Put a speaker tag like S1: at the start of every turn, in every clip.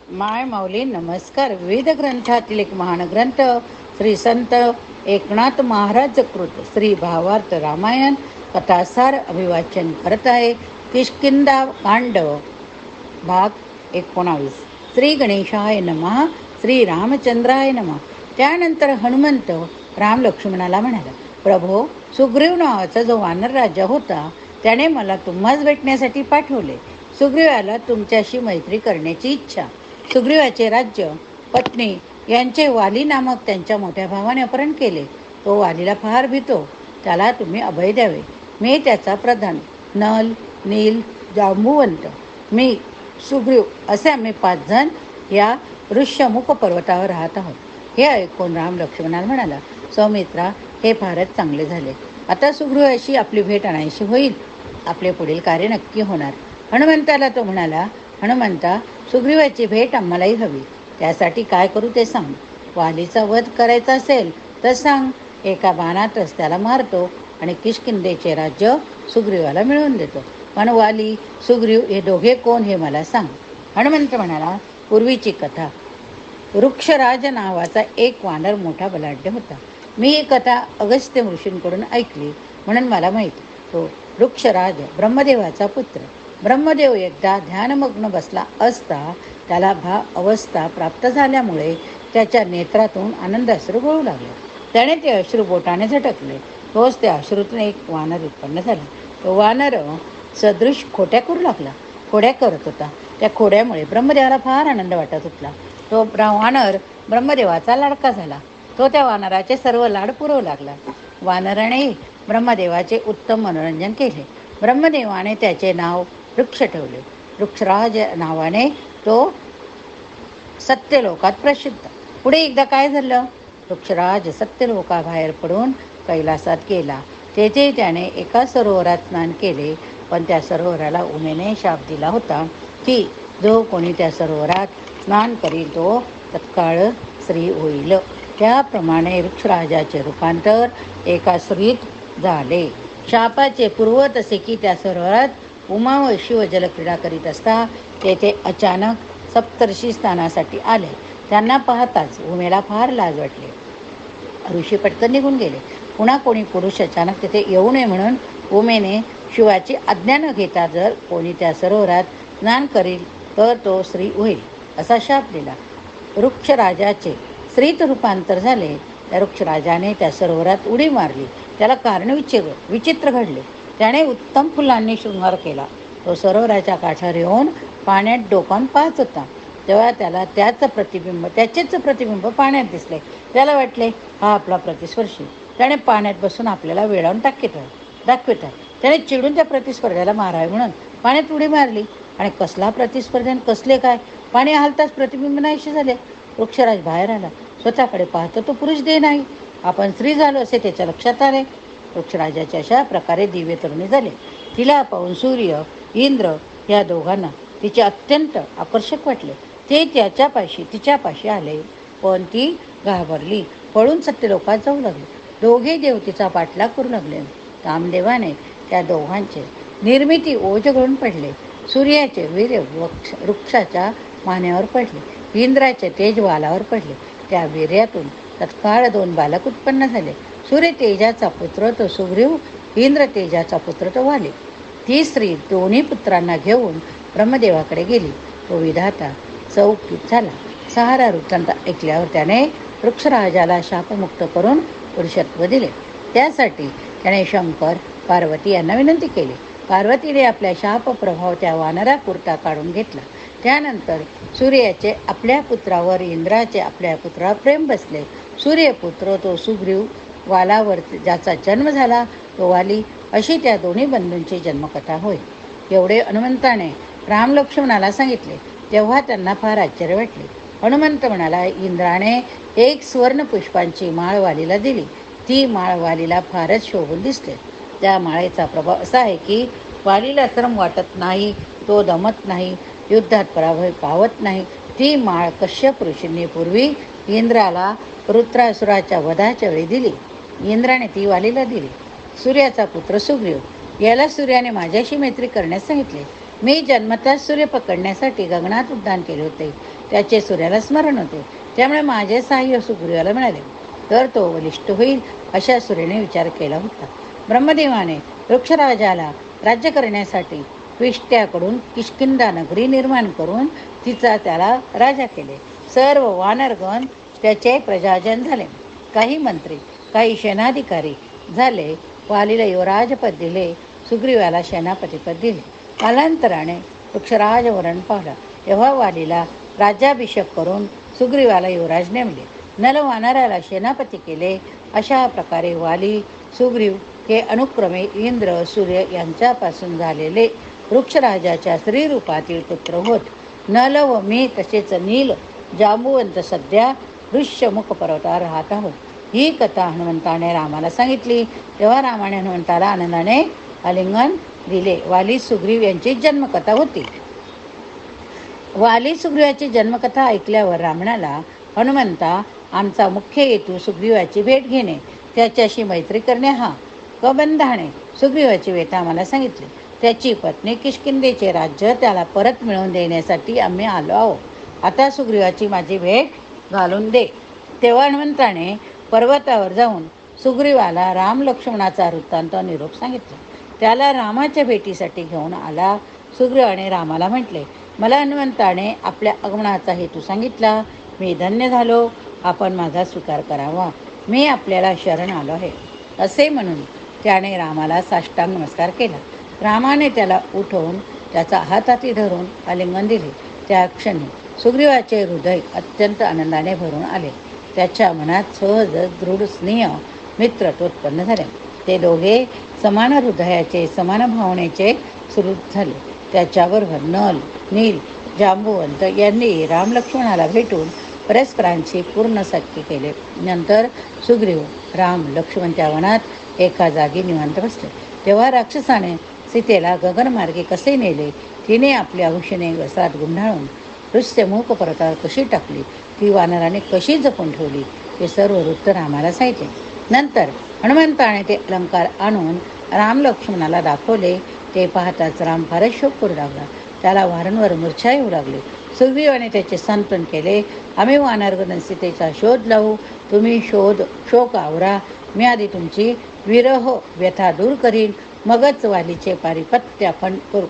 S1: माय माऊली नमस्कार. विविध ग्रंथातील एक महान ग्रंथ श्री संत एकनाथ महाराज कृत श्री भावार्थ रामायण कथासार अभिवाचन करत आहे. किष्किंधा कांड भाग 19. श्री गणेशाय नमः. श्री रामचंद्राय नमः. त्यानंतर हनुमंत राम लक्ष्मणाला म्हणाला, प्रभो, सुग्रीव नावाचा जो वानर राजा होता त्याने मला तुम्हाच भेटण्यासाठी पाठवले. सुग्रीवाला तुमच्याशी मैत्री करण्याची इच्छा. सुग्रीवाचे राज्य, पत्नी यांचे वाली नामक त्यांच्या मोठ्या भावाने अपहरण केले. तो वालीला फार भीतो. त्याला तुम्ही अभय द्यावे. मी त्याचा प्रधान. नल, नील, जांबुवंत, मी, सुग्रीव असे आम्ही 5 जण या ऋष्यमुख पर्वतावर राहत आहोत. हे ऐकून राम लक्ष्मणाला म्हणाला, सौमित्रा, हे फारच चांगले झाले. आता सुग्रीवाशी आपली भेट आणायची होईल. आपले पुढील कार्य नक्की होणार. हनुमंताला तो म्हणाला, हनुमंता, सुग्रीवाची भेट आम्हालाही हवी. त्यासाठी काय करू ते सांग. वालीचा वध करायचा असेल तर सांग. एका बाणातच त्याला मारतो आणि किष्किंधेचे राज्य सुग्रीवाला मिळवून देतो. पण वाली, सुग्रीव हे दोघे कोण हे मला सांग. हनुमंत म्हणाला, पूर्वीची कथा. वृक्षराज नावाचा एक वानर मोठा बलाढ्य होता. मी ही कथा अगस्त्य ऋषींकडून ऐकली म्हणून मला माहिती. तो वृक्षराज ब्रह्मदेवाचा पुत्र. ब्रह्मदेव एकदा ध्यानमग्न बसला असता त्याला अवस्था प्राप्त झाल्यामुळे त्याच्या नेत्रातून आनंदाश्रू गळू लागले. त्याने ते अश्रू बोटाने झटकले. तोच त्या अश्रूतून एक वानर उत्पन्न झाला. तो वानर सदृश खोट्या करू लागला. खोड्या करत होता. त्या खोड्यामुळे ब्रह्मदेवाला फार आनंद वाटत होता. तो वानर ब्रह्मदेवाचा लाडका झाला. तो त्या वानराचे सर्व लाड पुरवू लागला. वानराने ब्रह्मदेवाचे उत्तम मनोरंजन केले. ब्रह्मदेवाने त्याचे नाव वृक्ष ठेवले. वृक्षराज नावाने तो सत्यलोकात प्रसिद्ध. पुढे एकदा काय झालं, वृक्षराज सत्यलोकाबाहेर पडून कैलासात गेला. तेथे त्याने एका सरोवरात स्नान केले. पण त्या सरोवराला उमेने शाप दिला होता की जो कोणी त्या सरोवरात स्नान करील तो तत्काळ स्त्री होईल. त्याप्रमाणे वृक्षराजाचे रूपांतर एका स्त्रीत झाले. शापाचे पूर्वत असे की त्या सरोवरात उमा व शिव जलक्रीडा करीत असता तेथे अचानक सप्तर्षी स्नानासाठी आले. त्यांना पाहताच उमेला फार लाज वाटली. ऋषी पटकन निघून गेले. पुन्हा कोणी पुरुष अचानक तिथे येऊ नये म्हणून उमेने शिवाची आज्ञा न घेता जर कोणी त्या सरोवरात स्नान करील तर तो स्त्री होईल असा शाप दिला. वृक्षराजाचे स्त्रीत रूपांतर झाले. त्या वृक्षराजाने त्या सरोवरात उडी मारली. त्याला कारण विचित्र घडले. त्याने उत्तम फुलांनी शृंगार केला. तो सरोवराच्या काठावर येऊन पाण्यात डोकावून पाहत होता. तेव्हा त्याला त्याचेच प्रतिबिंब पाण्यात दिसले. त्याला वाटले, हा आपला प्रतिस्पर्शी. त्याने पाण्यात बसून आपल्याला वेळावून दाखवित आहे. त्याने चिडून त्या प्रतिस्पर्ध्याला मारावे म्हणून पाण्यात उडी मारली. आणि कसला प्रतिस्पर्धा, कसले काय. पाणी हलताच प्रतिबिंब नाहीसे झाले. वृक्षराज बाहेर आला. स्वतःकडे पाहतो तो पुरुष देह नाही. आपण स्त्री झालो असे त्याच्या लक्षात आले. वृक्षराजाच्या अशा प्रकारे दिव्य तरुणी झाले. तिला पाहून सूर्य, इंद्र या दोघांना तिचे अत्यंत आकर्षक वाटले. ते तिच्यापाशी आले. पण ती घाबरली. पळून सत्यलोकात जाऊ लागली. दोघे देव तिचा पाठलाग करू लागले. कामदेवाने त्या दोघांचे निर्मिती ओझ घडून पडले. सूर्याचे वीर्य वृक्षाच्या मानेवर पडले. इंद्राचे तेज वालावर पडले. त्या वीर्यातून तत्काळ 2 बालक उत्पन्न झाले. सूर्य तेजाचा पुत्र तो सुग्रीव, इंद्र तेजाचा पुत्र तो वाली. ती स्त्री दोन्ही पुत्रांना घेऊन ब्रह्मदेवाकडे गेली. तो विधाता चौकीत झाला. सारा वृत्तांत ऐकल्यावर त्याने वृक्षराजाला शापमुक्त करून पुरुषत्व दिले. त्यासाठी त्याने शंकर, पार्वती यांना विनंती केली. पार्वतीने आपल्या शाप प्रभाव त्या वानरापुरता काढून घेतला. त्यानंतर सूर्याचे आपल्या पुत्रावर, इंद्राचे आपल्या पुत्रावर प्रेम बसले. सूर्यपुत्र तो सुग्रीव, वालावर ज्याचा जन्म झाला तो वाली, अशी त्या दोन्ही बंधूंची जन्मकथा होय. एवढे हनुमंताने राम लक्ष्मणाला सांगितले. तेव्हा त्यांना फार आश्चर्य वाटले. हनुमंत म्हणाला, इंद्राने एक स्वर्ण पुष्पांची माळ वालीला दिली. ती माळ वालीला फारच शोभून दिसते. त्या माळेचा प्रभाव असा आहे की वालीला श्रम वाटत नाही, तो दमत नाही, युद्धात पराभव पावत नाही. ती माळ कश्यप ऋषींनी पूर्वी इंद्राला वृत्रासुराच्या वधाच्या वेळी दिली. इंद्राने ती वालीला दिली. सूर्याचा पुत्र सुग्रीव, याला सूर्याने माझ्याशी मैत्री करण्यास सांगितले. मी जन्मताच सूर्य पकडण्यासाठी गगनात उड्डाण केले होते. त्याचे सूर्याला स्मरण होते. त्यामुळे माझे सहाय्य सुग्रीवाला मिळाले तर तो बलिष्ठ होईल अशा सूर्याने विचार केला होता. ब्रह्मदेवाने वृक्षराजाला राज्य करण्यासाठी विष्ट्याकडून किष्किंधा नगरी निर्माण करून तिचा त्याला राजा केले. सर्व वानरगण त्याचे प्रजाजन झाले. काही मंत्री, काही सेनाधिकारी झाले. वालीला युवराजपद दिले, सुग्रीवाला सेनापतीपद दिले. कालांतराने वृक्षराज वरण पावला तेव्हा वालीला राज्याभिषेक करून सुग्रीवाला युवराज नेमले. नलवानराला सेनापती केले. अशा प्रकारे वाली, सुग्रीव हे अनुक्रमे इंद्र, सूर्य यांच्यापासून झालेले वृक्षराजाच्या स्त्रीरूपातील पुत्र होत. नल व मी तसेच नील, जांबुवंत सध्या ऋष्यमुख पर्वतावर राहत आहोत. ही कथा हनुमंताने रामाला सांगितली. तेव्हा रामाने हनुमंताला आनंदाने आलिंगन दिले. वाली सुग्रीव यांची जन्मकथा होती. वाली सुग्रीवाची जन्मकथा ऐकल्यावर राम म्हणाला, हनुमंता, आमचा मुख्य हेतू सुग्रीवाची भेट घेणे, त्याच्याशी मैत्री करणे हा. कबंधाने सुग्रीवाची व्यथा आम्हाला सांगितली. त्याची पत्नी किष्किंधेचे राज्य त्याला परत मिळवून देण्यासाठी आम्ही आलो आहोत. आता सुग्रीवाची माझी भेट घालून दे. तेव्हा हनुमंताने पर्वतावर जाऊन सुग्रीवाला राम लक्ष्मणाचा वृत्तांत निरोप सांगितला. त्याला रामाच्या भेटीसाठी घेऊन आला. सुग्रीवाने रामाला म्हटले, मला हनुमंताने आपल्या आगमनाचा हेतू सांगितला. मी धन्य झालो. आपण माझा स्वीकार करावा. मी आपल्याला शरण आलो आहे. असे म्हणून त्याने रामाला साष्टांग नमस्कार केला. रामाने त्याला उठवून त्याचा हाताती धरून आलिंगन दिले. त्या क्षणी सुग्रीवाचे हृदय अत्यंत आनंदाने भरून आले. त्याच्या मनात सहज दृढ स्नेह मित्रत्वोत्पन्न झाले. ते दोघे समान हृदयाचे, समान भावनेचे सुहृद झाले. त्याच्याबरोबर नल, नील, जांबुवंत यांनी रामलक्ष्मणाला भेटून परस्परांशी पूर्ण सख्य केले. नंतर सुग्रीव राम लक्ष्मणच्या वनात एका जागी निवांत बसले. तेव्हा राक्षसाने सीतेला गगनमार्गे कसे नेले, तिने आपल्या अंशेने वस्त्रात गुंडाळून ऋष्यमुख पर्वतावर कशी टाकली, ती वानराने कशी जपून ठेवली, हे सर्व वृत्त रामाला सांगितले. नंतर हनुमंताने ते अलंकार आणून राम लक्ष्मणाला दाखवले. ते पाहताच राम फारच शोक करू लागला. त्याला वारंवार मूर्छा येऊ लागली. सुग्रीवाने त्याचे सांत्वन केले. आम्ही वानरगण सीतेचा शोध लावू. तुम्ही शोक आवरा. मी आधी तुमची विरह व्यथा दूर करीन, मगच वालीचे पारिपत्य आपण करू.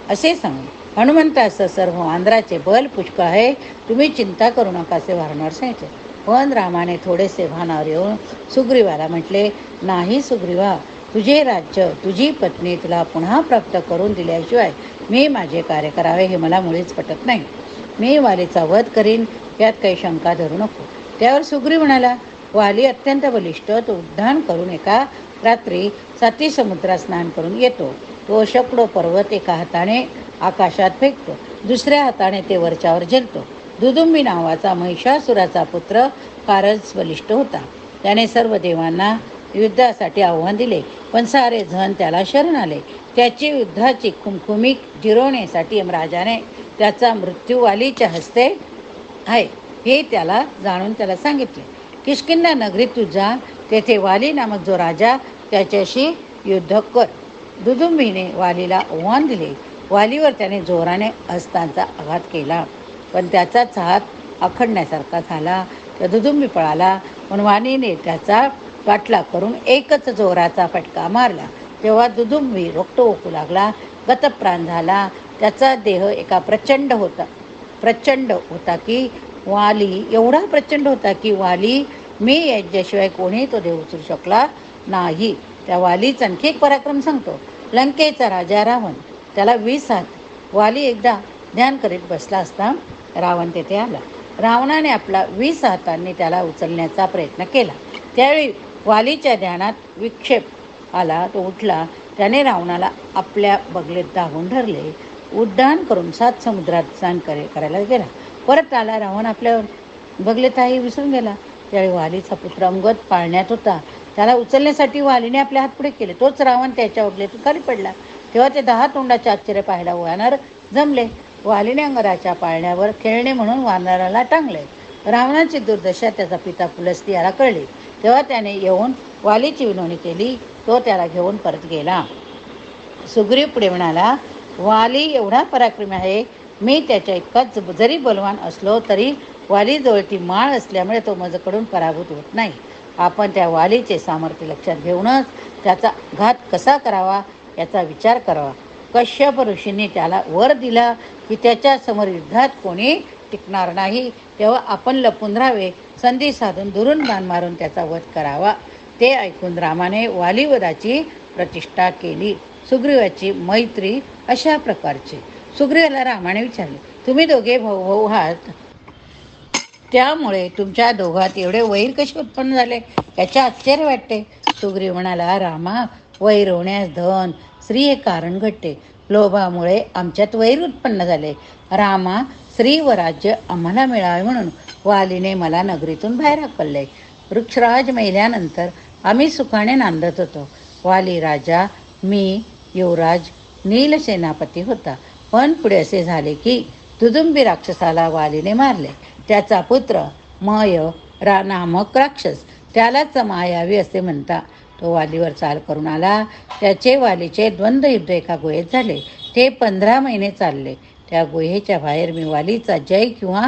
S1: असे सांगून हनुमंताचं सर्व वानराचे बल पुष्कळ आहे. तुम्ही चिंता करू नका असे वारंवार सांगितले. पण रामाने थोडेसे भानावर येऊन सुग्रीवाला म्हटले, नाही सुग्रीवा, तुझे राज्य, तुझी पत्नी तुला पुन्हा प्राप्त करून दिल्याशिवाय मी माझे कार्य करावे हे मला मुळीच पटत नाही. मी वालीचा वध करीन, यात काही शंका धरू नको. त्यावर सुग्रीव म्हणाला, वाली अत्यंत बलिष्ठ. तो उड्डाण करून एका रात्री 7 समुद्रात स्नान करून येतो. तो शेकडो पर्वत एका हाताने आकाशात फेकतो, दुसऱ्या हाताने ते वरच्यावर झेलतो. दुदुंबी नावाचा महिषासुराचा पुत्र फारच बलिष्ठ होता. त्याने सर्व देवांना युद्धासाठी आव्हान दिले, पण सारे जण त्याला शरण आले. त्याची युद्धाची खुमखुमी जिरवण्यासाठी यमराजाने त्याचा मृत्यू वालीच्या हस्ते आहे हे त्याला जाणून त्याला सांगितले. किष्किंधा नगरीत तू जा. तेथे वाली नामक जो राजा, त्याच्याशी युद्ध कर. दुदुंबीने वालीला आव्हान दिले. वालीवर त्याने जोराने हस्तांचा आघात केला, पण त्याचाच हात आखडण्यासारखा झाला. त्या दुदुंबी पळाला, पण वालीने त्याचा पाठलाग करून एकच जोराचा फटका मारला. तेव्हा दुदुंबी रक्त ओकू लागला, गतप्राण झाला. त्याचा देह प्रचंड होता की वाली एवढा प्रचंड होता की वाली मी याच्याशिवाय कोणी तो देह उचलू शकला नाही. त्या वालीचा आणखी एक पराक्रम सांगतो. लंकेचा राजा रावण, त्याला 20 हात. वाली एकदा ध्यान करीत बसला असता रावण तेथे आला. रावणाने आपला 20 हातांनी त्याला उचलण्याचा प्रयत्न केला. त्यावेळी वालीच्या ध्यानात विक्षेप आला. तो उठला. त्याने रावणाला आपल्या बगलेत दाबून धरले. उड्डाण करून 7 समुद्रात स्नान करायला गेला. परत आला. रावण आपल्या बगलेतही विसरून गेला. त्यावेळी वालीचा पुत्र अंगद पाळण्यात होता. त्याला उचलण्यासाठी वालीने आपले हात पुढे केले. तोच रावण त्याच्या बगलेतून खाली पडला. तेव्हा ते 10 तोंडाचे आश्चर्य पाहायला वानर जमले. वालीने अंगदाच्या पाळण्यावर खेळणे म्हणून वानराला टांगले. रावणाची दुर्दशा त्याचा पिता पुलस्त्य याला कळली. तेव्हा त्याने येऊन वालीची विनवणी केली. तो त्याला घेऊन परत गेला. सुग्रीव पुढे म्हणाला, वाली एवढा पराक्रमी आहे मी त्याच्या इतकाच जरी बलवान असलो तरी वालीजवळ ती माळ असल्यामुळे तो माझ्याकडून पराभूत होत नाही. आपण त्या वालीचे सामर्थ्य लक्षात घेऊनच त्याचा घात कसा करावा याचा विचार करावा. कश्यप ऋषींनी त्याला वर दिला की त्याच्या समोर युद्धात कोणी टिकणार नाही, तेव्हा आपण लपून राहावे, संधी साधून दुरून बाण मारून त्याचा वध करावा. ते ऐकून रामाने वालीवधाची प्रतिष्ठा केली. सुग्रीवाची मैत्री अशा प्रकारची. सुग्रीवाला रामाने विचारले, तुम्ही दोघे भाऊ भाऊ आहात, त्यामुळे तुमच्या दोघात एवढे वैर कसे उत्पन्न झाले याचे आश्चर्य वाटते. सुग्रीव म्हणाला, रामा, वैर होण्यास धन स्त्री हे कारण घडते. लोभामुळे आमच्यात वैर उत्पन्न झाले. रामा, स्त्री व राज्य आम्हाला मिळावे म्हणून वालीने मला नगरीतून बाहेर हाकलले. वृक्षराज मेल्यानंतर आम्ही सुखाने नांदत होतो. वाली राजा, मी युवराज, नील सेनापती होता. पण पुढे असे झाले की दुदुंबी राक्षसाला वालीने मारले. त्याचा पुत्र मय नामक राक्षस, त्यालाच मायावी असे म्हणता, तो वालीवर चाल करून आला. त्याचे वालीचे द्वंद्व युद्ध एका गुहेत झाले. ते 15 महिने चालले. त्या गुहेच्या बाहेर मी वालीचा जय किंवा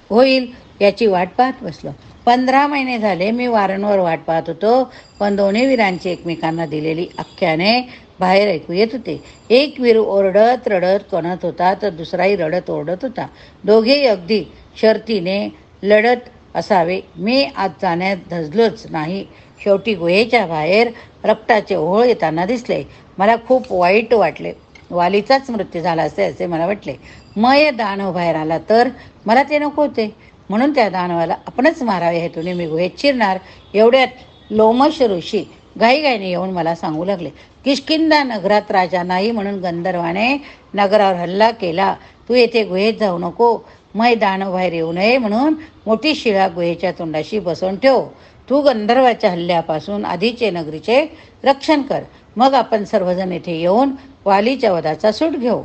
S1: होईल याची वाट पाहत बसलो. 15 महिने झाले मी वारंवार वाट पाहत होतो, पण दोन्ही वीरांची एकमेकांना दिलेली आख्याने बाहेर ऐकू येत होते. एक वीर ओरडत रडत कणत होता, तर दुसराही रडत ओरडत होता. दोघेही अगदी शर्तीने लढत असावे. मी आत जाण्यात धजलोच नाही. शेवटी गुहेच्या बाहेर रक्ताचे ओघळ येताना दिसले. मला खूप वाईट वाटले. वालीचाच मृत्यू झाला असे मला वाटले. मय दानव बाहेर आला तर मला ते नको होते, म्हणून त्या दानवाला आपणच मारावे हेतूने मी गुहेत शिरणार. एवढ्यात लोमश ऋषी घाईघाईने येऊन मला सांगू लागले, किष्किंधा नगरात राजा नाही म्हणून गंधर्वाने नगरावर हल्ला केला. तू येथे गुहेत जाऊ नको. मय दानव बाहेर येऊ नये म्हणून मोठी शिळा गुहेच्या तोंडाशी बसवून ठेव. तू गंधर्वाच्या हल्ल्यापासून आधीचे नगरीचे रक्षण कर. मग आपण सर्वजण येथे येऊन वालीच्या वधाचा सूट घेऊ.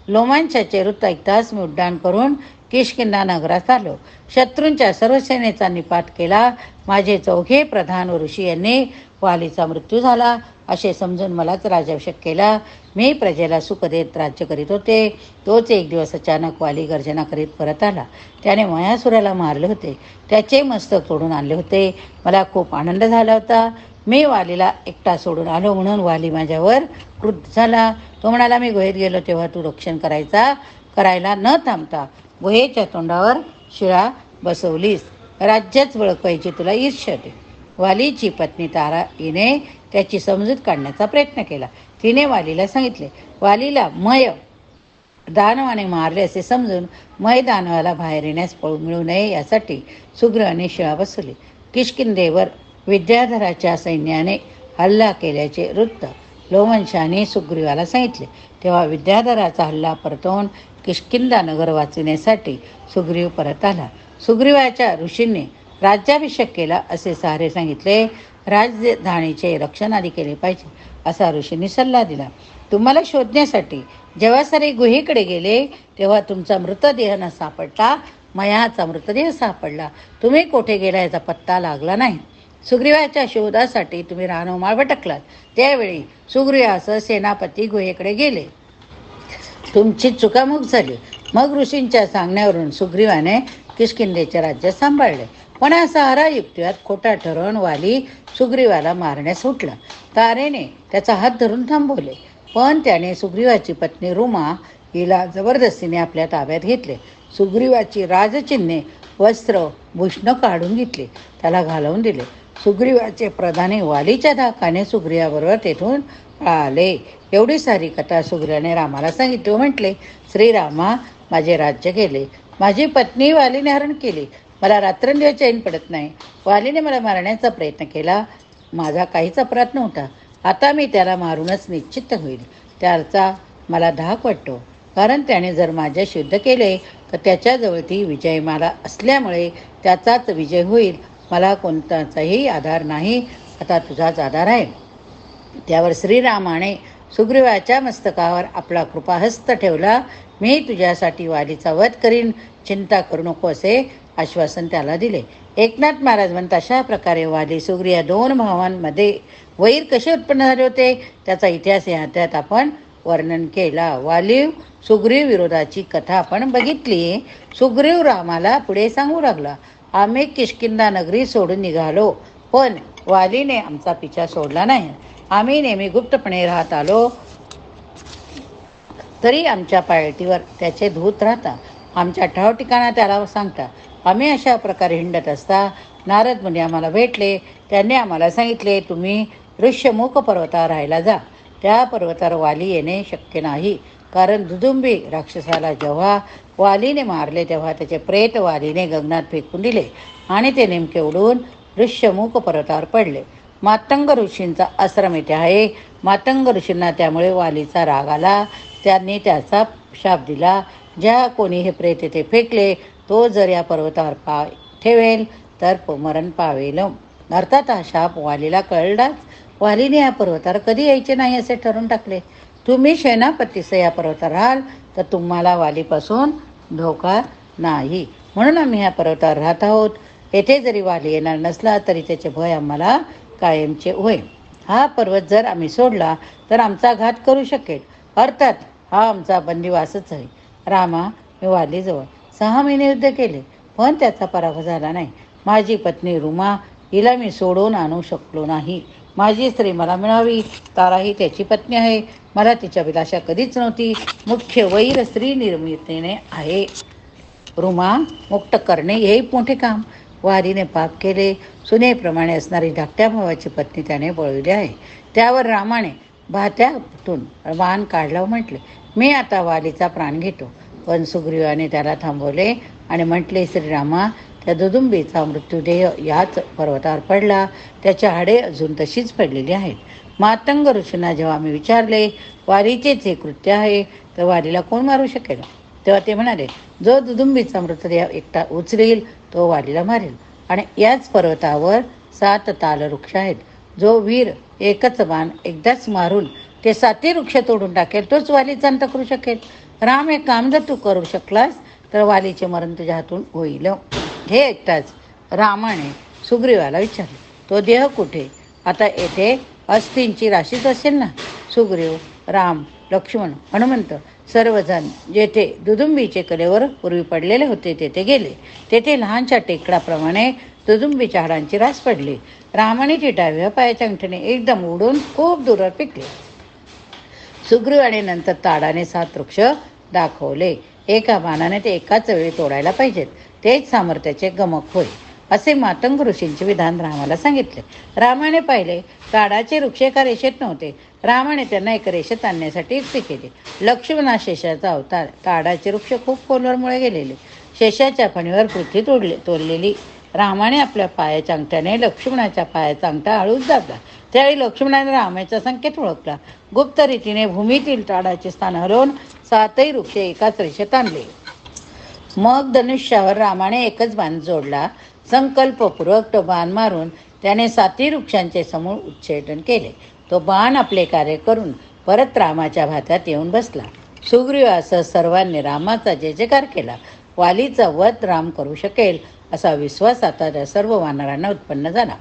S1: लोमांच्याचे वृत्त ऐकताच मी उड्डाण करून किष्किंधा नगरात आलो. शत्रूंच्या सर्व सेनेचा निपात केला. माझे चौघे प्रधान व ऋषी यांनी वालीचा मृत्यू झाला असे समजून मलाच राज्याभिषेक केला. मी प्रजेला सुख देत राज्य करीत होते. तोच एक दिवस अचानक वाली गर्जना करीत परत आला. त्याने मयासुराला मारले होते. त्याचे मस्तक तोडून आणले होते. मला खूप आनंद झाला होता. मी वालीला एकटा सोडून आलो म्हणून वाली माझ्यावर क्रुद्ध झाला. तो म्हणाला, मी गुहेत गेलो तेव्हा तू रक्षण करायला न थांबता गुहेच्या तोंडावर शिळा बसवलीस. राज्यच बळकवायची तुला ईर्ष्या होती. वालीची पत्नी तारा हिने त्याची समजूत काढण्याचा प्रयत्न केला. तिने वालीला सांगितले, वालीला मय दानवाने मारले असे समजून मय दानवाला बाहेर येण्यास मिळू नये यासाठी सुग्रीवाने शिळा बसवली. किष्किंधेवर विद्याधराच्या सैन्याने हल्ला केल्याचे वृत्त लोमंशाने सुग्रीवाला सांगितले. तेव्हा विद्याधराचा हल्ला परतवून किष्किंधा नगर वाचविण्यासाठी सुग्रीव परत आला. सुग्रीवाच्या ऋषींनी राज्याभिषेक केला असे सारे सांगितले. राजधानीचे रक्षण आधी केले पाहिजे असा ऋषींनी सल्ला दिला. तुम्हाला शोधण्यासाठी जेव्हा सारे गुहेकडे गेले तेव्हा तुमचा मृतदेह न सापडता मयाचा मृतदेह सापडला. तुम्ही कोठे गेला याचा पत्ता लागला नाही. सुग्रीवाच्या शोधासाठी तुम्ही रानोमाळ भटकलात. त्यावेळी सुग्रीवासह सेनापती गुहेकडे गेले. तुमची चुकामुक झाली. मग ऋषींच्या सांगण्यावरून सुग्रीवाने किष्किंधेचे राज्य सांभाळले. पण हा सारा युक्तिवाद खोटा ठरवून वाली सुग्रीवाला मारण्यास उठला. तारेने त्याचा हात धरून थांबवले, पण त्याने सुग्रीवाची पत्नी रुमा हिला जबरदस्तीने आपल्या ताब्यात घेतले. सुग्रीवाची राजचिन्हे, वस्त्र, भूषण काढून घेतली, त्याला घालवून दिले. सुग्रीवाचे प्रधानी वालीच्या धाकाने सुग्रीवाबरोबर तेथून आले. एवढी सारी कथा सुग्रीवाने रामाला सांगितली व म्हटले, श्रीरामा, माझे राज्य गेले. माझी पत्नी वालीने हरण केली. मला रात्रंदिवस चैन पडत नाही. वालीने मला मारण्याचा प्रयत्न केला. माझा काहीच अपराध नव्हता. आता मी त्याला मारूनच निश्चित होईल. त्याचा मला धाक वाटतो, कारण त्याने जर माझ्याशी युद्ध केले तर त्याच्याजवळ ती विजयमाला असल्यामुळे त्याचाच विजय होईल. मला कोणताचाही आधार नाही, आता तुझाच आधार आहे. त्यावर श्रीरामाने सुग्रीवाच्या मस्तकावर आपला कृपाहस्त ठेवला. मी तुझ्यासाठी वालीचा वध करीन, चिंता करू नको असे आश्वासन त्याला दिले. एकनाथ महाराज म्हणतात, अशा प्रकारे वाली सुग्रीव या 2 भावांमध्ये वैर कसे उत्पन्न झाले होते त्याचा इतिहास या अध्यायात आपण वर्णन केला. वालीव सुग्रीव विरोधाची कथा आपण बघितली. सुग्रीव रामाला पुढे सांगू लागला, आम्ही किष्किंधा नगरी सोडून निघालो, पण वालीने आमचा पिछा सोडला नाही. आम्ही नेहमी गुप्तपणे राहत आलो, तरी आमच्या पायटीवर त्याचे धूत राहता. आमच्या ठाव ठिकाणा त्याला सांगता. आम्ही अशा प्रकारे हिंडत असता नारद मुनी आम्हाला भेटले. त्यांनी आम्हाला सांगितले, तुम्ही ऋष्यमुख पर्वतावर राहायला जा. त्या पर्वतावर वाली येणे शक्य नाही, कारण दुदुंबी राक्षसाला जेव्हा वालीने मारले तेव्हा त्याचे प्रेत वालीने गगनात फेकून दिले आणि ते नेमके उडून ऋष्यमुख पर्वतावर पडले. मातंग ऋषींचा आश्रम येथे आहे. मातंग ऋषींना त्यामुळे वालीचा राग आला. त्यांनी त्याचा शाप दिला, ज्या कोणी हे प्रेत येथे फेकले तो जर या पर्वतावर पाय ठेवेल तर मरण पावेल. अर्थात हा शाप वालीला कळलाच. वालीने या पर्वतावर कधी यायचे नाही असे ठरवून टाकले. तुम्ही सेनापतीसह या पर्वतावर राहाल तर तुम्हाला वालीपासून धोका नाही, म्हणून आम्ही ह्या पर्वतावर राहत आहोत. येथे जरी वाली येणार नसला तरी त्याचे भय आम्हाला कायमचे होईल. हा पर्वत जर आम्ही सोडला तर आमचा घात करू शकेल, अर्थात हा आमचा बंदिवासच आहे. रामा, मी वालीजवळ 6 महिने युद्ध केले, पण त्याचा पराभव झाला नाही. माझी पत्नी रुमा, हिला मी सोडून आणू शकलो नाही. माझी स्त्री मला मिळावी. तारा ही त्याची पत्नी आहे. मला तिच्या अभिलाषा कधीच नव्हती. मुख्य वैर स्त्री निर्मितीने आहे. रुमा मुक्त करणे हे मोठे काम. वारीने पाप केले. सुनेप्रमाणे असणारी धाकट्या भावाची पत्नी त्याने बळविली आहे. त्यावर रामाने भात्यातून बाण काढला व म्हटले, मी आता वालीचा प्राण घेतो. पण सुग्रीवाने त्याला थांबवले आणि म्हटले, श्रीरामा, त्या दुदुंबीचा मृत्यूदेह याच पर्वतावर पडला. त्याच्या हाडे अजून तशीच पडलेली आहेत. मातंग ऋषींना जेव्हा मी विचारले, वालीचेच हे कृत्य आहे, तर वालीला कोण मारू शकेल? तेव्हा ते म्हणाले, जो दुदुंबीचा मृतदेह एकटा उचलेल तो वालीला मारेल. आणि याच पर्वतावर 7 ताल वृक्ष आहेत. जो वीर एकच बाण एकदाच मारून ते 7 वृक्ष तोडून टाकेल तोच वालीचा अंत करू शकेल. राम, हे काम जर तू करू शकलास तर वालीचे मरण तुझ्या हातून होईल. हे ऐकताच रामाने सुग्रीवाला विचारले, तो देह कुठे? आता येथे अस्थींची राशीच असेल ना? सुग्रीव, राम, लक्ष्मण, हनुमंत सर्वजण जेथे दुदुंबीचे कलेवर पूर्वी पडलेले होते तेथे गेले. तेथे लहानशा टेकडाप्रमाणे दुदुंबीच्या हाडांची रास पडली. रामाने ती डाव्या पायाच्या अंगठीने एकदम उडून खूप दूरवर पिकले. सुग्रीवाने नंतर ताडाने 7 वृक्ष दाखवले. एका बाणाने ते एकाच वेळी तोडायला पाहिजेत, तेच सामर्थ्याचे गमक होय, असे मातंग ऋषींचे विधान रामाला सांगितले. रामाने पाहिले, ताडाचे वृक्ष एका रेषेत नव्हते. रामाने त्यांना एका रेषेत आणण्यासाठी युक्ती केली. लक्ष्मणा शेषाचा अवतार. ताडाचे वृक्ष खूप खोलवर मुळे गेलेले. शेषाच्या फणीवर पृथ्वी तोडलेली. रामाने आपल्या पायाच्या अंगठ्याने लक्ष्मणाच्या पायाचा अंगठा हळूच दाबला. त्यावेळी लक्ष्मणाने रामाचा संकेत ओळखला. गुप्त रीतीने भूमीतील ताडाचे स्थान हलवून 7 वृक्ष एकाच रेषेत आणले. मग धनुष्यावर रामाने एकच बाण जोडला. संकल्पपूर्वक तो बाण मारून त्याने 7 वृक्षांचे समूळ उच्चाटन केले. तो बाण आपले कार्य करून परत रामाच्या भात्यात येऊन बसला. सुग्रीवासह सर्वांनी रामाचा जय जयकार केला. वालीचा वध राम करू शकेल असा विश्वास आता त्या सर्व वानरांना उत्पन्न झाला.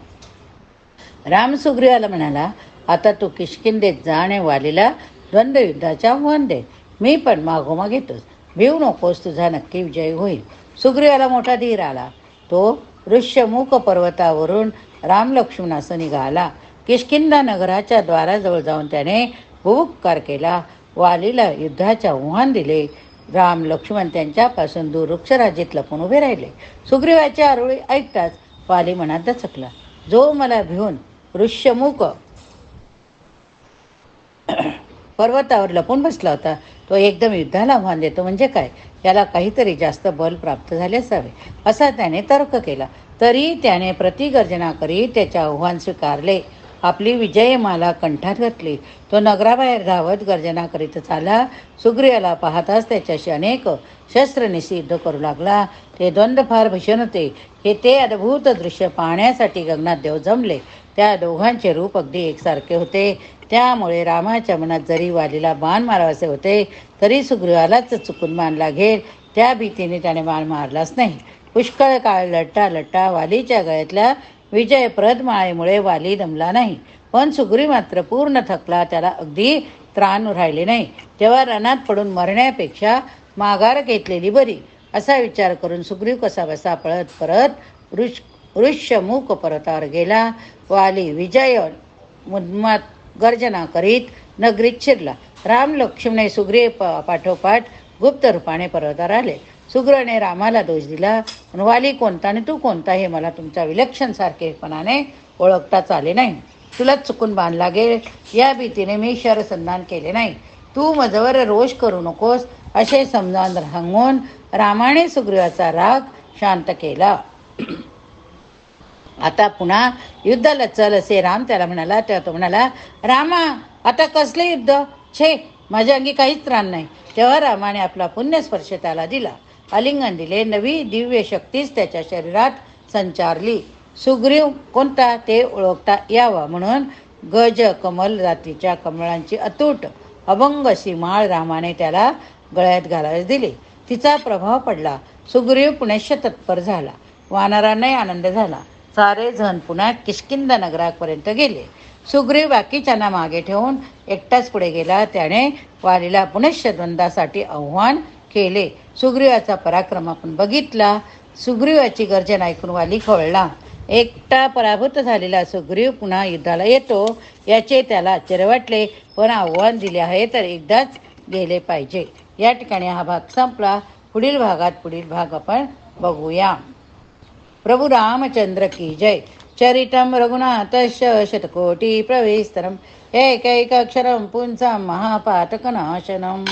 S1: राम सुग्रीवाला म्हणाला, आता तू किष्किंधेत जा आणि वालीला द्वंद्व युद्धाचे आव्हान दे. मी पण मागोमाग येतोच. भिवू नकोस, तुझा नक्की विजय होईल. सुग्रीवाला मोठा धीर आला. तो ऋष्यमुख पर्वतावरून राम लक्ष्मणास निघाला. किष्किंधा नगराच्या द्वाराजवळ जाऊन त्याने हुबुक्कार केला. वालीला युद्धाचे आव्हान दिले. राम लक्ष्मण त्यांच्यापासून दूर वृक्षराजीत लपून उभे राहिले. सुग्रीवाचे आरोळी ऐकताच वाली मनात दचकला. जो मला भिवून ऋष्यमुख पर्वतावर लपून बसला होता तो एकदम युद्धाला आव्हान देतो म्हणजे काय? याला काहीतरी जास्त बल प्राप्त झाले असावे असा त्याने तर्क केला. तरी त्याने प्रतिगर्जना करीत त्याचे आव्हान स्वीकारले. आपली विजयमाला कंठात घातली. तो नगराबाहेर धावत गर्जना करीतच आला. सुग्रीवाला पाहताच त्याच्याशी अनेक शस्त्रनिशी युद्ध करू लागला. ते द्वंद्व फार भीषण होते. हे ते अद्भुत दृश्य पाहण्यासाठी गगनात देव जमले. त्या दोघांचे रूप अगदी एकसारखे होते. त्यामुळे रामाच्या मनात जरी वालीला बाण मारावसे होते तरी सुग्रीवालाच चुकून बाण लागेल त्या भीतीने त्याने बाण मारलाच नाही. पुष्कळ काळ लट्टा वालीच्या गळ्यातल्या विजयप्रद माळेमुळे वाली दमला नाही. पण सुग्रीव मात्र पूर्ण थकला. त्याला अगदी त्राण राहिले नाही, तेव्हा रणात पडून मरण्यापेक्षा माघार घेतलेली बरी असा विचार करून सुग्रीव कसा बसा पळत परत ऋष्यमुख पर्वतावर गेला. वाली विजय मुद्मात गर्जना करीत नगरीत शिरला. राम लक्ष्मणे सुग्रीव पाठोपाठ गुप्त रूपाने पर्वतावर आले. सुग्रीवाने रामाला दोष दिला, वाली कोणता आणि तू कोणता हे मला तुमच्या विलक्षण सारखेपणाने ओळखताच आले नाही. तुलाच चुकून बांध लागेल या भीतीने मी शरसंधान केले नाही. तू माझ्यावर रोष करू नकोस असे समजावून सांगून रामाने सुग्रीवाचा राग शांत केला. आता पुन्हा युद्धाला चल असे राम त्याला म्हणाला. तेव्हा तो म्हणाला, रामा आता कसले युद्ध, छे माझ्या अंगी काहीच त्राण नाही. तेव्हा रामाने आपला पुण्यस्पर्श त्याला दिला, आलिंगन दिले. नवी दिव्य शक्तीच त्याच्या शरीरात संचारली. सुग्रीव कोणता ते ओळखता यावं म्हणून गज कमल जातीच्या कमळांची अतूट अभंग अशी माळ रामाने त्याला गळ्यात घालायला दिली. तिचा प्रभाव पडला. सुग्रीव पुण्यश्य तत्पर झाला. वानरांनाही आनंद झाला. सारे जण पुन्हा किष्किंध नगरापर्यंत गेले. सुग्रीव बाकीच्यांना मागे ठेवून एकटाच पुढे गेला. त्याने वालीला पुनश्च द्वंद्वासाठी आव्हान केले. सुग्रीवाचा पराक्रम आपण बघितला. सुग्रीवाची गर्जना ऐकून वाली खवळला. एकटा पराभूत झालेला सुग्रीव पुन्हा युद्धाला येतो याचे त्याला आश्चर्य वाटले, पण आव्हान दिले आहे तर एकदाच गेले पाहिजे. या ठिकाणी हा भाग संपला. पुढील भाग आपण बघूया. प्रभु रामचंद्र की जय. चरितम रघुनाथस्य शतकोटी प्रविस्तरम एकैकाक्षरम पुंसां महापातकनाशनम.